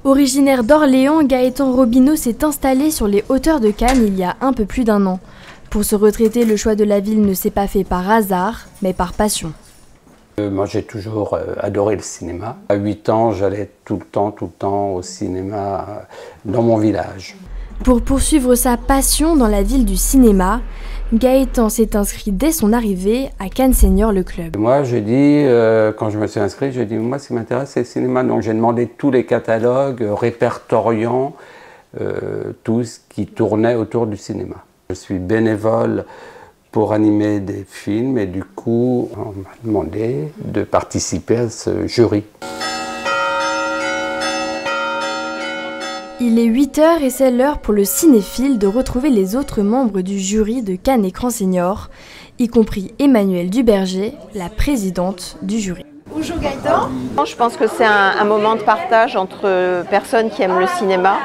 Originaire d'Orléans, Gaëtan Robineau s'est installé sur les hauteurs de Cannes il y a un peu plus d'un an. Pour se retraiter, le choix de la ville ne s'est pas fait par hasard, mais par passion. Moi, j'ai toujours adoré le cinéma. À 8 ans, j'allais tout le temps au cinéma dans mon village. Pour poursuivre sa passion dans la ville du cinéma, Gaëtan s'est inscrit dès son arrivée à Cannes Senior le club. Moi, j'ai dit, quand je me suis inscrit, j'ai dit, moi, ce qui m'intéresse, c'est le cinéma. Donc, j'ai demandé tous les catalogues, répertoriant tout ce qui tournait autour du cinéma. Je suis bénévole pour animer des films et du coup, on m'a demandé de participer à ce jury. Il est 8h et c'est l'heure pour le cinéphile de retrouver les autres membres du jury de Cannes Écran Senior, y compris Emmanuelle Duberger, la présidente du jury. Bonjour Gaëtan. Je pense que c'est un moment de partage entre personnes qui aiment le cinéma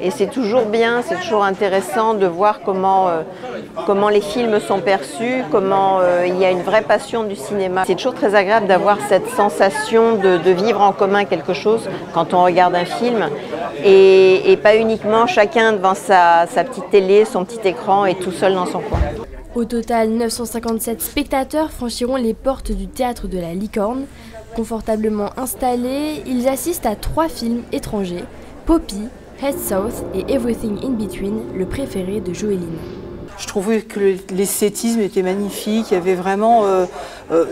et c'est toujours bien, c'est toujours intéressant de voir comment les films sont perçus, comment il y a une vraie passion du cinéma. C'est toujours très agréable d'avoir cette sensation de vivre en commun quelque chose quand on regarde un film et pas uniquement chacun devant sa petite télé, son petit écran et tout seul dans son coin. Au total, 957 spectateurs franchiront les portes du théâtre de la Licorne. Confortablement installés, ils assistent à 3 films étrangers, Poppy, Head South et Everything in Between, le préféré de Joéline. Je trouvais que l'esthétisme était magnifique, il y avait vraiment,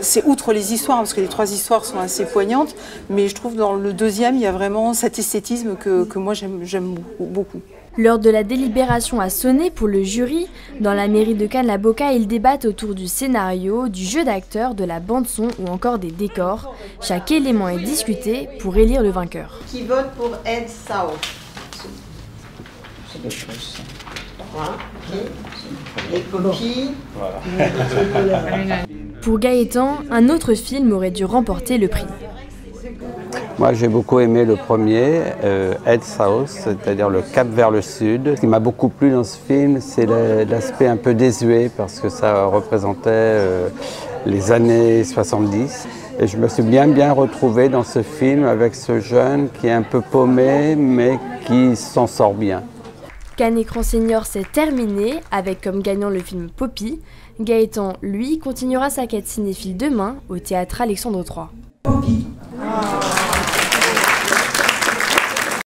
c'est outre les histoires, parce que les 3 histoires sont assez poignantes, mais je trouve dans le deuxième, il y a vraiment cet esthétisme que moi j'aime beaucoup. L'heure de la délibération a sonné pour le jury. Dans la mairie de Cannes-la-Boca, ils débattent autour du scénario, du jeu d'acteurs, de la bande-son ou encore des décors. Chaque élément est discuté pour élire le vainqueur. Qui vote pour Head South? C'est des choses. Voilà. Et Poppy. Pour Gaëtan, un autre film aurait dû remporter le prix. Moi, j'ai beaucoup aimé le premier, Head South, c'est-à-dire le cap vers le sud. Ce qui m'a beaucoup plu dans ce film, c'est l'aspect un peu désuet, parce que ça représentait les années 70. Et je me suis bien retrouvé dans ce film avec ce jeune qui est un peu paumé, mais qui s'en sort bien. Cannes Écran Senior s'est terminé, avec comme gagnant le film Poppy. Gaëtan, lui, continuera sa quête cinéphile demain au théâtre Alexandre III. Poppy.